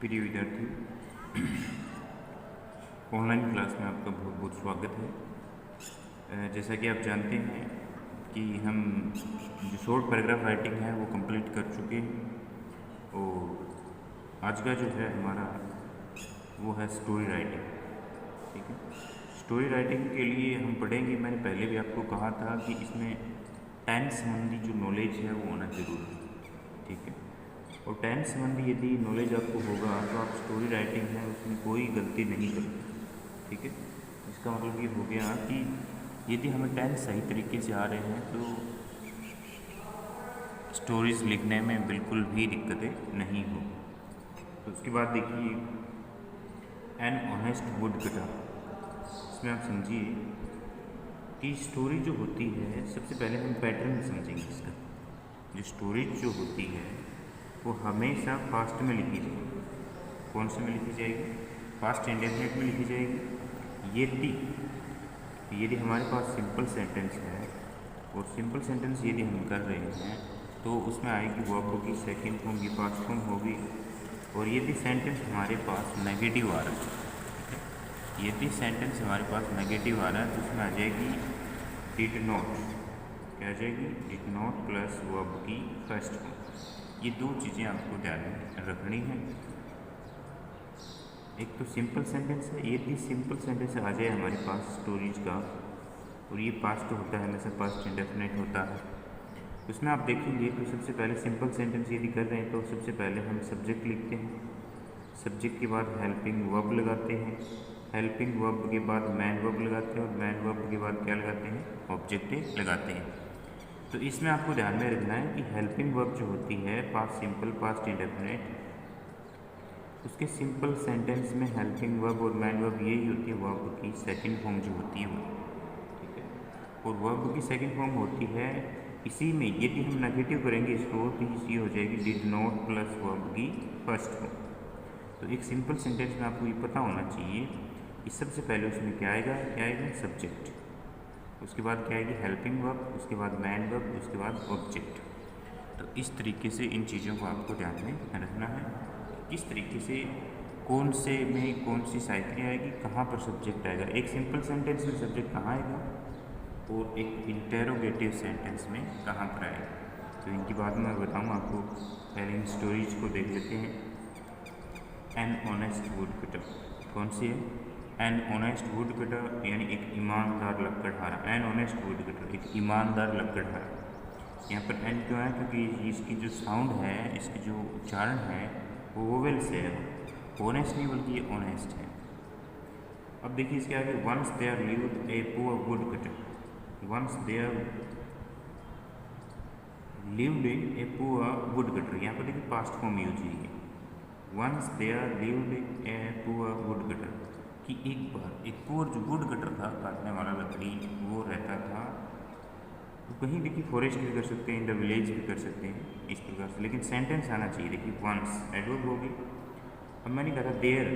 प्रिय विद्यार्थी, online class में आपका बहुत बहुत स्वागत है। जैसा कि आप जानते हैं कि हम जो शॉर्ट पैराग्राफ राइटिंग है वो कंप्लीट कर चुके हैं और आज का जो है हमारा वो है स्टोरी राइटिंग। ठीक है, स्टोरी राइटिंग के लिए हम पढ़ेंगे। मैंने पहले भी आपको कहा था कि इसमें टेंस संबंधी जो नॉलेज है वो होना जरूरी है। ठीक है, और टेंस संबंधी यदि नॉलेज आपको होगा तो आप स्टोरी राइटिंग है उसमें कोई गलती नहीं करोगे। ठीक है, इसका मतलब ये हो गया कि यदि हमें टेंस सही तरीके से आ रहे हैं तो स्टोरीज लिखने में बिल्कुल भी दिक्कतें नहीं हो। तो उसके बाद देखिए एन ऑनेस्ट वुड कटर। इसमें आप समझिए कि स्टोरी जो होती है, सबसे पहले हम पैटर्न समझेंगे इसका। जो स्टोरी जो होती है वो हमेशा पास्ट में लिखी जाएगी। कौन से में लिखी जाएगी? पास्ट इंडेफिनिट में लिखी जाएगी। यदि हमारे पास सिंपल सेंटेंस है और सिंपल सेंटेंस यदि हम कर रहे हैं तो उसमें आएगी वर्ब होगी, सेकंड फॉर्म की पास्ट फॉर्म होगी। और यदि सेंटेंस हमारे पास नेगेटिव आ रहा है, यदि सेंटेंस हमारे पास नेगेटिव आ रहा है तो उसमें आ जाएगी डिड नॉट। क्या आ जाएगी? डिड नॉट प्लस वर्ब की फर्स्ट फॉर्म। ये दो चीज़ें आपको ध्यान में रखनी है। एक तो सिंपल सेंटेंस है, यदि सिंपल सेंटेंस आ जाए हमारे पास स्टोरीज का और ये पास्ट होता है, हमेशा पास्ट इंडेफिनिट होता है, उसमें आप देखेंगे तो सबसे पहले सिंपल सेंटेंस यदि कर रहे हैं तो सबसे पहले हम सब्जेक्ट लिखते हैं। सब्जेक्ट के बाद हेल्पिंग वर्ब लगाते हैं, हेल्पिंग वर्ब के बाद मैन वर्ब लगाते हैं और मैन वर्ब के बाद क्या लगाते हैं? ऑब्जेक्टिव लगाते हैं। तो इसमें आपको ध्यान में रखना है कि हेल्पिंग वर्ब जो होती है पास्ट सिंपल पास्ट इंडेफिनिट, उसके सिंपल सेंटेंस में हेल्पिंग वर्ब और मैन वर्ब यही होती है वर्ब की सेकंड फॉर्म जो होती है वो। ठीक है, और वर्ब की सेकंड फॉर्म होती है इसी में। यदि हम नेगेटिव करेंगे इसको तो ये हो जाएगी डिड नॉट प्लस वर्ब की फर्स्ट फॉर्म। तो एक सिंपल सेंटेंस में आपको ये पता होना चाहिए कि सबसे पहले उसमें क्या आएगा? सब्जेक्ट, उसके बाद क्या आएगी? हेल्पिंग वर्ब, उसके बाद मैन वर्ब, उसके बाद ऑब्जेक्ट। तो इस तरीके से इन चीज़ों को आपको ध्यान में रखना है। किस तरीके से कौन से में कौन सी साइकिल आएगी, कहाँ पर सब्जेक्ट आएगा। एक सिंपल सेंटेंस में सब्जेक्ट कहाँ आएगा और एक इंटेरोगेटिव सेंटेंस में कहाँ पर आएगा। तो इनकी बात मैं बताऊँ आपको। पहले इन स्टोरीज को देख लेते हैं। एन ऑनेस्ट वुड कटर कौन सी है? एन ऑनेस्ट वुड कटर यानी एक ईमानदार लकड़हारा। एन ऑनेस्ट वुड कटर एक ईमानदार लकड़हारा। यहाँ पर एन क्यों है? क्योंकि इसकी जो साउंड है, इसकी जो उच्चारण है वो वोवेल से है, ऑनेस्ट नहीं बल्कि ये ऑनेस्ट है। अब देखिए इसके आगे once there lived a poor wood cutter. Once there lived a poor wood cutter, यहाँ पर देखिए पास्ट फॉर्म यूज हुई है। Once there lived a poor wood cutter कि एक बार एक पुअर जो वुड कटर था, काटने वाला लकड़ी, वो रहता था। तो कहीं देखिए फॉरेस्ट भी कर सकते हैं, इन द विलेज भी कर सकते हैं इस प्रकार से, लेकिन सेंटेंस आना चाहिए। देखिए वंस एडवर्ब होगी। अब मैंने कहा था देयर,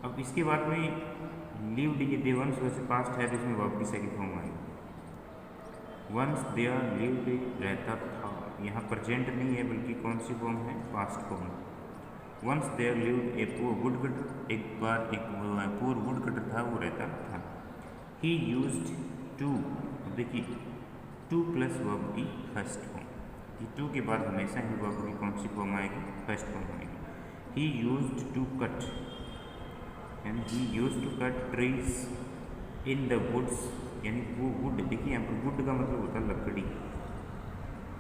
अब इसके बाद में लिव्ड, ये दे वंस वैसे पास्ट है तो इसमें वर्ब की सेकंड फॉर्म आएगी। वंस देयर लिव्ड रहता था, यहाँ प्रेजेंट नहीं है बल्कि कौन सी फॉर्म है? Past form. Once there lived a poor wood cutter, एक बार एक पुअर वुड कटर था, वो रहता था। ही यूज्ड टू, देखिए टू प्लस वर्ब की फर्स्ट फॉर्म, कि टू के बाद हमेशा ही वर्ब की कौन सी फॉर्म आएगी? फर्स्ट फॉर्म आएगी। ही यूज्ड टू कट, यानी he used to cut trees in the woods, यानी वो वुड, देखिए यहाँ पर वुड का मतलब होता है लकड़ी।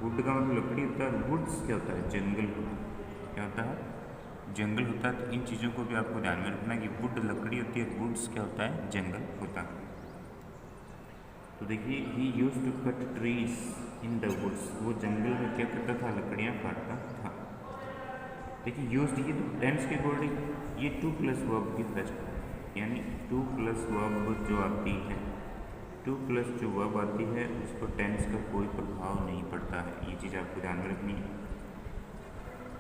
वुड का मतलब लकड़ी होता है, वुड्स क्या होता है? जंगल होता है। क्या होता है? जंगल होता है। तो इन चीज़ों को भी आपको ध्यान में रखना कि वुड लकड़ी होती है, वुड्स क्या होता है? जंगल होता है। तो देखिए he used to cut trees in the woods, वो जंगल में क्या करता था? लकड़ियाँ काटता था। देखिए यूज, ये तो टेंस के अकॉर्डिंग ये टू प्लस वर्ब की फर्स्ट, यानी टू प्लस वर्ब जो आती है, टू प्लस जो वर्ब आती है उस पर टेंस का कोई प्रभाव नहीं पड़ता है। ये चीज़ आपको ध्यान में रखनी है।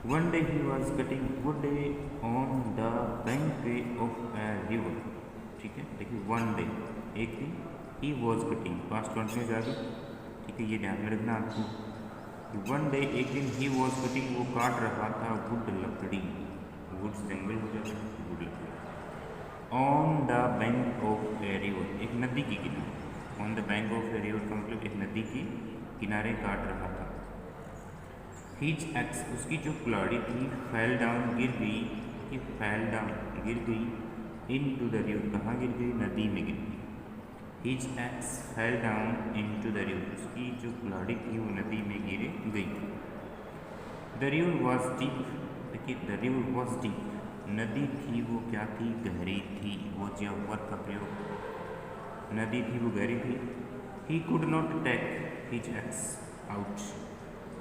One day he was cutting wood on the bank of a river. ठीक है, देखिए वन डे, एक दिन, he was cutting past continuous आ गई। ठीक है, ये ध्यान में रखना आपको। वन डे एक दिन, ही वॉज कटिंग वो काट रहा था वुड लकड़ी। वुड्स जंगल हो जाता है, वुड लकड़ी। On the bank of a river, एक नदी के किनारे। On the bank of a river का मतलब एक नदी के किनारे काट रहा था। हिज एक्स, उसकी जो कुल्हाड़ी थी, फैल डाउन, गिर गई। कि फैल डाउन, गिर गई। इन टू द रिवर, कहाँ गिर गई? नदी में गिर गई। His axe fell down into the river, उसकी जो कुल्हाड़ी थी वो नदी में गिर गई। द रिवर वॉज डीप, देखिए द रिवर वॉज डीप, नदी थी वो क्या थी? गहरी थी। वो जो वर्ड का प्रयोग, नदी थी वो गहरी थी। He could not take his axe out,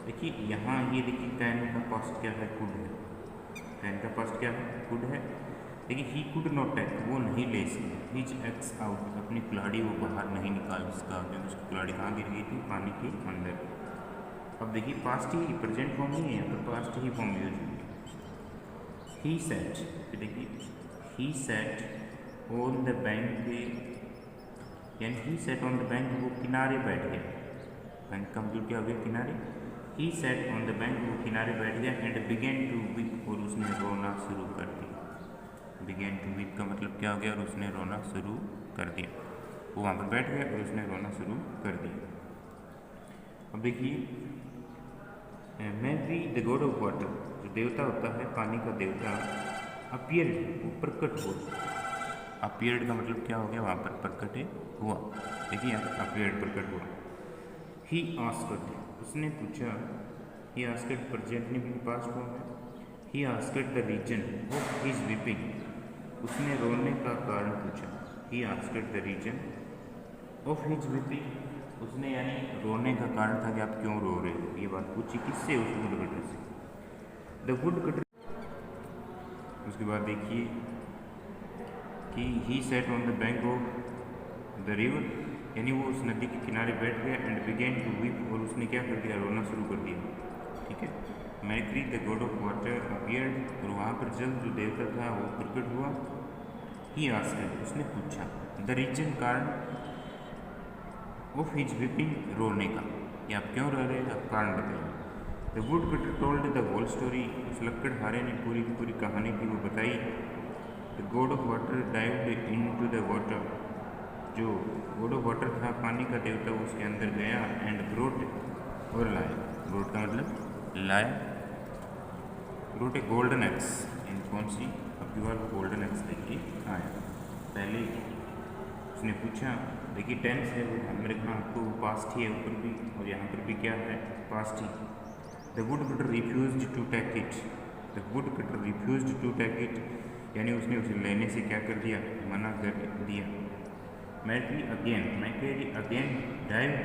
देखिए यहाँ ये देखिए कैन का पास्ट क्या है? कुड है। कैन का पास्ट क्या है? कुड है। देखिए ही कुड नॉट टेक, वो नहीं ले सके। हिज एक्स आउट, अपनी कुल्हाड़ी वो बाहर नहीं निकाल सका, क्योंकि उसकी कुल्हाड़ी कहाँ गिर गई थी? पानी के अंदर। अब देखिए पास्ट ही, प्रेजेंट फॉर्म नहीं है, तो पास्ट ही फॉर्म यूज हुई। ही सेट, देखिए ही सेट ऑन द बैंक, यानी ही सेट ऑन द बैंक, वो किनारे बैठ गया। बैंक का मतलब क्या हो गया? किनारे। ही सेट ऑन द बैंक, वो किनारे बैठ गया। एंड बिगेन टू वीप, और उसने रोना शुरू कर दिया। बिगेन टू वीप का मतलब क्या हो गया? और उसने रोना शुरू कर दिया। वो वहाँ पर बैठ गया और उसने रोना शुरू कर दिया। अब देखिए Mary the god of water, जो देवता होता है, पानी का देवता, अपीयर्ड, वो प्रकट हुआ। अपीयर्ड का मतलब क्या हो गया? वहाँ पर प्रकट हुआ। देखिए यहाँ पर अपीयर्ड, प्रकट हुआ। ही आस्क्ड, उसने पूछा। ही आस्क्ड प्रेजेंट में भी पास्ट फॉर्म है। He asked the reason of his weeping, उसने रोने का कारण पूछा। He asked the reason of his weeping, उसने यानी रोने का कारण था कि आप क्यों रो रहे हो, ये बात पूछी। किससे? उस वुड कटर से। द वुड कटर, उसके बाद देखिए कि he set on the bank of the river, यानी वो उस नदी के किनारे बैठ गया। एंड बिगेन टू वीप, और उसने क्या कर दिया? रोना शुरू कर दिया। ठीक है। मैक्री the god of water appeared, और वहाँ पर जल जो देवता था वो प्रकट हुआ। ही आस्क्ड, उसने पूछा। द रीजन, कारण, ऑफ हिज वीपिंग, रोने का, कि आप क्यों रो रहे हैं, आप कारण बताइए। The wood cutter told the whole story, उस लकड़हारे ने पूरी की पूरी कहानी थी वो बताई। The god of water dived into the water, जो गॉड ऑफ वाटर था, पानी का देवता, वो उसके अंदर गया। एंड ब्रोट, और लाया। ब्रोट का मतलब लाया। ब्रोट ए गोल्डन एक्स, इन कौन सी? अब की बार वो गोल्डन एक्स लेके आया। पहले उसने पूछा, देखिए टेंस है वो, मेरे यहाँ आपको पास्ट ही है ऊपर भी, और यहाँ पर भी क्या है? पास्ट ही। The wood cutter refused to take it, the wood cutter refused to take it, यानी उसने उसे लेने से क्या कर दिया? मना कर दिया। मैक्री अगेन डाइव्ड,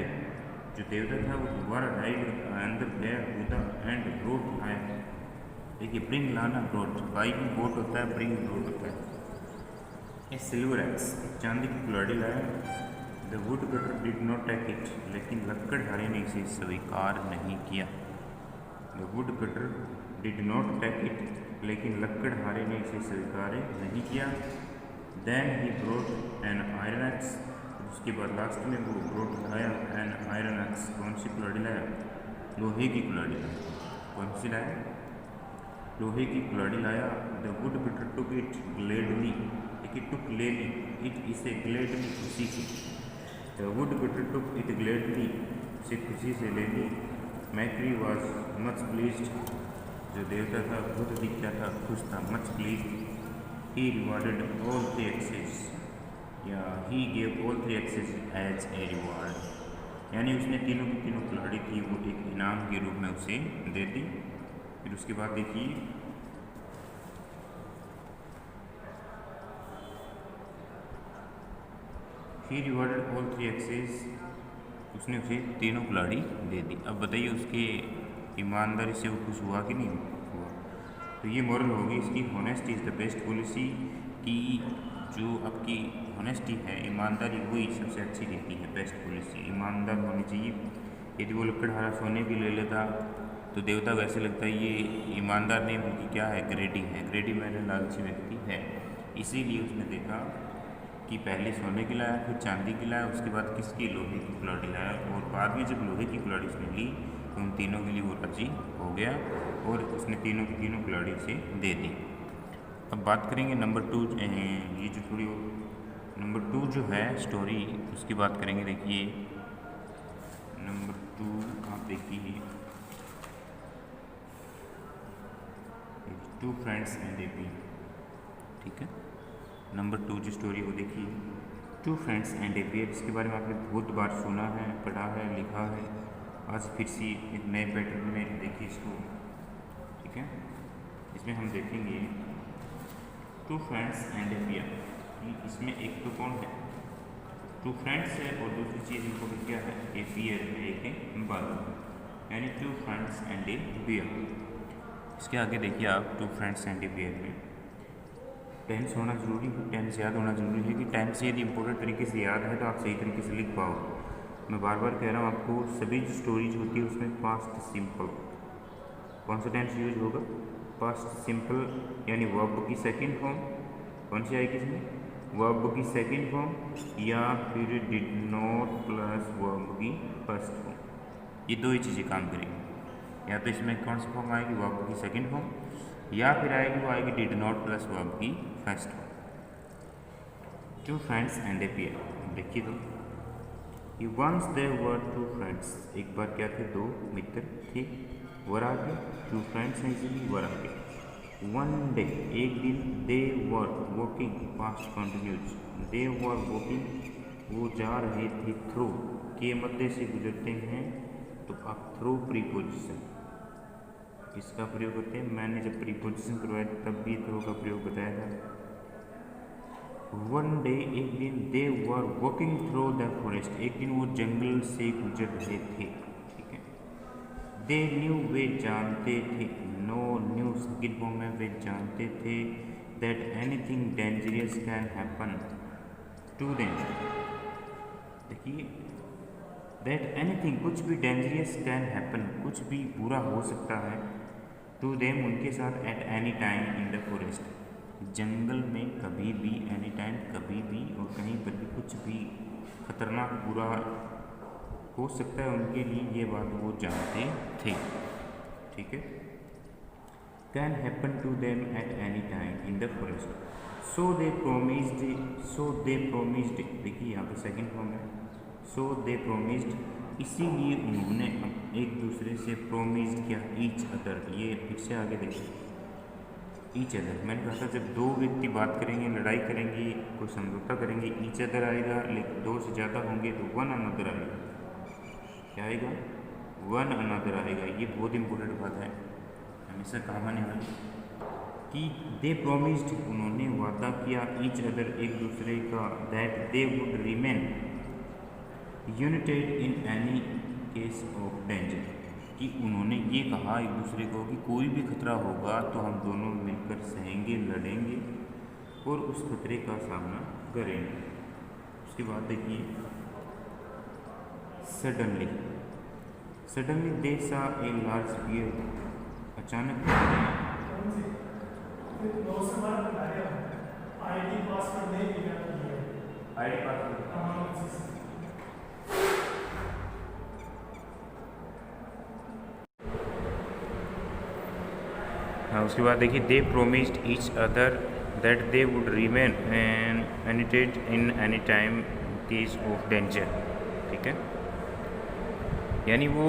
जो देवता था वो दोबारा डाइव, अंदर गया, कूदा। एंड ब्रोट, आया। देखिए ब्रिंग, लाना, ब्रोट, बाई में बोट होता है, ब्रिंग ब्रोट होता है। ए सिल्वर एक्स, चांदी की कुल्हाड़ी लाया। The wood cutter did not take it, लेकिन लकड़हारे ने इसे स्वीकार नहीं किया। The wood cutter did not take it, लेकिन लकड़हारे ने इसे स्वीकार नहीं किया। Then he brought an iron axe, उसके बाद लास्ट में वो ब्रोट लाया एन आयरन एक्स, कौन सी कुल्हाड़ी लाया? लोहे की कुल्हाड़ी लाया। कौन सी लाया? लोहे की कुल्हाड़ी लाया। The wood cutter took it gladly, देखिए टुक ले ली, इट इसे ग्लेडली, खुशी से। The wood cutter took it gladly, इसे खुशी से ले ली। मैक्री वॉज मच प्लीज्ड, जो देवता था बहुत दिख क्या था? खुश था। Much pleased. He rewarded all 3 axes, या he gave all 3 axes as a reward, यानी उसने तीनों की तीनों कुल्हाड़ी थी वो एक इनाम के रूप में उसे दे दी। फिर उसके बाद देखिए ही रिवॉर्डेड ऑल 3 एक्सेस, उसने उसे तीनों कुल्हाड़ी दे दी। अब बताइए उसके ईमानदारी से वो खुश हुआ कि नहीं हुआ? तो ये मॉरल होगी इसकी, honesty is the best policy, कि जो आपकी होनेस्टी है, ईमानदारी, वही सबसे अच्छी रहती है, बेस्ट पॉलिसी। ईमानदार होनी चाहिए। यदि वो लकड़हारा सोने भी ले लेता तो देवता को ऐसे लगता है ये ईमानदार नहीं बल्कि क्या है? ग्रेडी है। ग्रेडी मैंने लालची व्यक्ति है। इसीलिए उसने देखा कि पहले सोने की लाया, फिर चांदी की लाया, उसके बाद किसकी? लोहे की कुल्हाड़ी लाया। और बाद में जब लोहे की कुल्हाड़ी उसने ली तो उन तीनों के लिए वो राजी हो गया और उसने तीनों की तीनों कुल्हाड़ी उसे दे दी। अब बात करेंगे नंबर 2, ये जो थोड़ी नंबर 2 जो है स्टोरी उसकी बात करेंगे। देखिए नंबर 2 आप देखिए, 2 फ्रेंड्स एंड ए बियर। ठीक है, नंबर 2 जो स्टोरी वो देखिए, 2 फ्रेंड्स एंड ए बियर। इसके बारे में आपने बहुत बार सुना है, पढ़ा है, लिखा है। आज फिर से एक नए पैटर्न में देखिए इसको। ठीक है, इसमें हम देखेंगे 2 फ्रेंड्स एंड ए बियर। इसमें एक तो कौन है, 2 फ्रेंड्स है, और दूसरी चीज़ इनको क्या है, ए बियर है, एक बालू, यानी 2 फ्रेंड्स एंड ए बियर। इसके आगे देखिए आप 2 फ्रेंड्स एंड ए बियर में टेंस होना जरूरी है, टेंस याद होना जरूरी है कि टेंस यदि इंपॉर्टेंट तरीके से याद है तो आप सही तरीके से लिख पाओ। मैं बार बार कह रहा हूँ आपको, सभी जो स्टोरीज होती है उसमें पास्ट सिंपल, कौन सा टेंस यूज होगा, पास्ट सिंपल, यानी वर्ब की सेकंड फॉर्म कौन सी आएगी इसमें, वर्ब की सेकंड फॉर्म, या फिर डिड नॉट प्लस वर्ब की फर्स्ट फॉर्म। ये दो ही चीज़ें काम करेंगी। या तो इसमें कौन सी फॉर्म आएगी, वर्ब की सेकंड फॉर्म, या फिर आएगी वो आएगी डिड नॉट प्लस वर्ब की first form. 2 friends and a bear. देखिए तो ये वंस देयर वर 2 फ्रेंड्स, एक बार क्या थे, 2 मित्र थे। वर आगे 2 फ्रेंड्स हैं इसीलिए वर आगे। वन डे, एक दिन, they were walking, past continuous, they were walking, वो जा रहे थे, थ्रू के मध्य से गुजरते हैं तो आप थ्रू प्रीपोजिशन इसका प्रयोग करते हैं। मैंने जब प्रीपोजिशन करवाया तब भी थ्रू का प्रयोग बताया था। वन डे, एक दिन, they were walking through the forest, एक दिन वो जंगल से गुजर रहे थे। ठीक है, दे न्यू, वे जानते थे, नो न्यू सेकंड फॉर्म में वे जानते थे, that anything dangerous can happen to them. देखिए, दैट एनीथिंग, कुछ भी, डेंजरियस कैन हैपन, कुछ भी बुरा हो सकता है, टू देम, उनके साथ, at any time in the forest, जंगल में कभी भी, एनी टाइम कभी भी, और कहीं पर भी कुछ भी खतरनाक बुरा हो सकता है उनके लिए, ये बात वो जानते थे। ठीक है, can happen to them at any time in the forest, so they promised, देखिए यहाँ पे सेकंड फॉर्म है, सो दे प्रोमिस्ड, इसीलिए उन्होंने एक दूसरे से प्रोमिस्ड किया, ईच अदर, ये फिर से आगे देखिए, ईच अदर। मैंने कहा था जब 2 व्यक्ति बात करेंगे, लड़ाई करेंगे, कोई समझौता करेंगे, ईच अदर आएगा, लेकिन 2 से ज़्यादा होंगे तो वन अनदर आएगा। क्या आएगा, वन अनदर आएगा। ये बहुत इंपॉर्टेंट बात है, हमेशा काम आने वाली, कि दे प्रोमिस्ड, उन्होंने वादा किया, ईच अदर, एक दूसरे का, that they would remain united in any case of danger, कि उन्होंने ये कहा एक दूसरे को कि कोई भी खतरा होगा तो हम दोनों मिलकर सहेंगे, लड़ेंगे और उस खतरे का सामना करेंगे। उसके बाद देखिए, suddenly they saw a large bear, अचानक आईडी पासवर्ड हाँ। उसके बाद देखिए, they promised each other that they would remain united in any time case of danger. ठीक है, यानी वो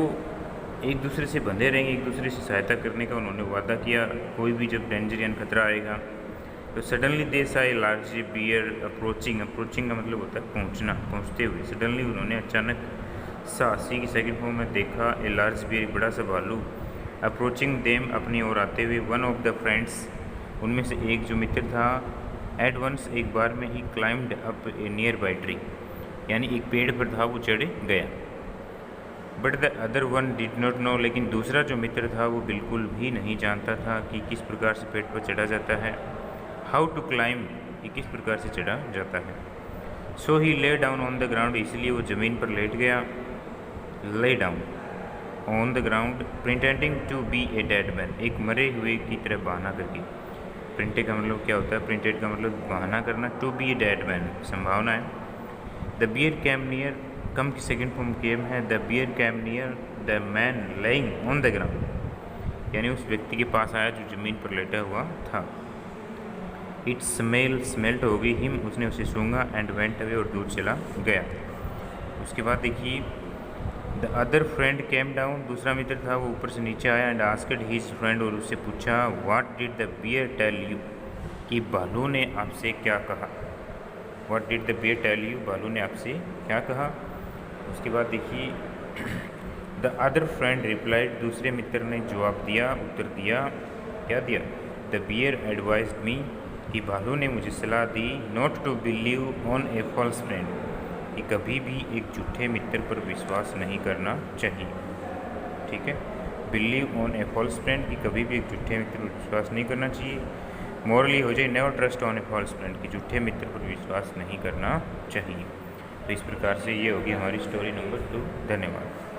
एक दूसरे से बंधे रहेंगे, एक दूसरे से सहायता करने का उन्होंने वादा किया, कोई भी जब डेंजर यानी खतरा आएगा तो। Suddenly they saw a large beer approaching का मतलब होता है पहुंचना, पहुंचते हुए। सडनली उन्होंने अचानक, सी की सेकंड फॉर्म में देखा, ए लार्ज बियर, एक बड़ा सा भालू, अप्रोचिंग देम, अपनी ओर आते हुए, वन ऑफ द फ्रेंड्स, उनमें से एक जो मित्र था, एट वंस, एक बार में ही, climbed up a nearby tree, यानी एक पेड़ पर था वो चढ़ गया। But the other one did not know, लेकिन दूसरा जो मित्र था वो बिल्कुल भी नहीं जानता था कि किस प्रकार से पेड़ पर चढ़ा जाता है, हाउ टू क्लाइम, कि किस प्रकार से चढ़ा जाता है। सो ही ले डाउन ऑन द ग्राउंड, इसलिए वो ज़मीन पर लेट गया, lay down on the ground, pretending to be a dead man, एक मरे हुए की तरह बहाना करके। प्रिंटेड का मतलब क्या होता है, प्रिंटेड का मतलब बहाना करना, to be a dead man संभावना है। The bear came near, come की सेकंड फॉर्म केम है, the bear came near the man lying on the ground, यानी उस व्यक्ति के पास आया जो ज़मीन पर लेटा हुआ था। इट स्मेल्ट हो गई हिम, उसने उसे सूंघा, एंड वेंट अवे, और दूर चला गया। उसके बाद देखिए the other friend came down, दूसरा मित्र था वो ऊपर से नीचे आया, एंड आस्क्ड हिज फ्रेंड, और उससे पूछा what did the bear tell you, कि भालू ने आपसे क्या कहा। What did the bear tell you, भालू ने आपसे क्या कहा। उसके बाद देखिए द अदर फ्रेंड रिप्लाइड, दूसरे मित्र ने जवाब दिया, उत्तर दिया, क्या दिया, द बियर एडवाइज्ड मी, कि भालू ने मुझे सलाह दी, not to believe on a false friend, कि कभी भी एक झूठे मित्र पर विश्वास नहीं करना चाहिए। ठीक है, believe on a false friend, कि कभी भी एक झूठे मित्र पर विश्वास नहीं करना चाहिए। मॉरली हो जाए never trust on a false friend, कि झूठे मित्र पर विश्वास नहीं करना चाहिए। तो इस प्रकार से ये होगी हमारी स्टोरी नंबर 2। धन्यवाद।